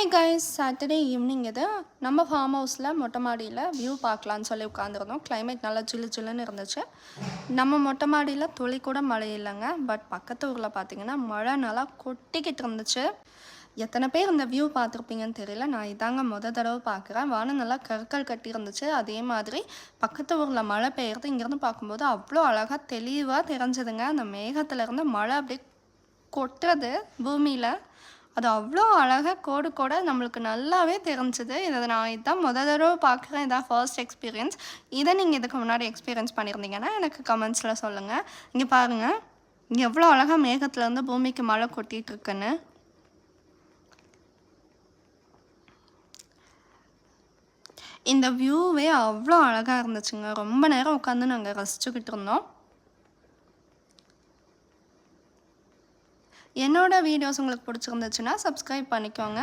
Hi guys, Saturday evening இது நம்ம form ஹவுஸில் மொட்டை மாடியில் வியூ பார்க்கலான்னு சொல்லி உட்காந்துருந்தோம். கிளைமேட் நல்லா சில்லு சில்லுன்னு இருந்துச்சு. நம்ம மொட்டை மாடியில் துளி கூட மழை இல்லைங்க. பட் பக்கத்து ஊரில் பார்த்தீங்கன்னா மழை நல்லா கொட்டிக்கிட்டு இருந்துச்சு. எத்தனை பேர் இந்த வியூ பார்த்துருப்பீங்கன்னு தெரியல. நான் இதாங்க தடவை பார்க்குறேன். வானம் நல்லா கற்கள் கட்டி இருந்துச்சு. அதே மாதிரி பக்கத்து ஊரில் மழை பெய்யுறது இங்கேருந்து பார்க்கும்போது அவ்வளோ அழகாக தெளிவாக தெரிஞ்சதுங்க. அந்த மேகத்துலேருந்து மழை அப்படியே கொட்டுறது பூமியில். அது அவ்வளோ அழகாக கோடு கூட நம்மளுக்கு நல்லாவே தெரிஞ்சுது. நான் இதான் தடவை பார்க்குறேன். இதான் ஃபர்ஸ்ட் எக்ஸ்பீரியன்ஸ். இதை நீங்கள் இதுக்கு முன்னாடி எக்ஸ்பீரியன்ஸ் பண்ணியிருந்தீங்கன்னா எனக்கு கமெண்ட்ஸில் சொல்லுங்கள். இங்கே பாருங்கள், இங்கே எவ்வளோ அழகாக மேகத்துலேருந்து பூமிக்கு மழை கொட்டிகிட்ருக்குன்னு. இந்த வியூவே அவ்வளோ அழகாக இருந்துச்சுங்க. ரொம்ப நேரம் உட்காந்து நாங்கள் ரசிச்சுக்கிட்டு இருந்தோம். என்னோட வீடியோஸ் உங்களுக்கு பிடிச்சிருந்துச்சுன்னா சப்ஸ்கிரைப் பண்ணிக்கோங்க.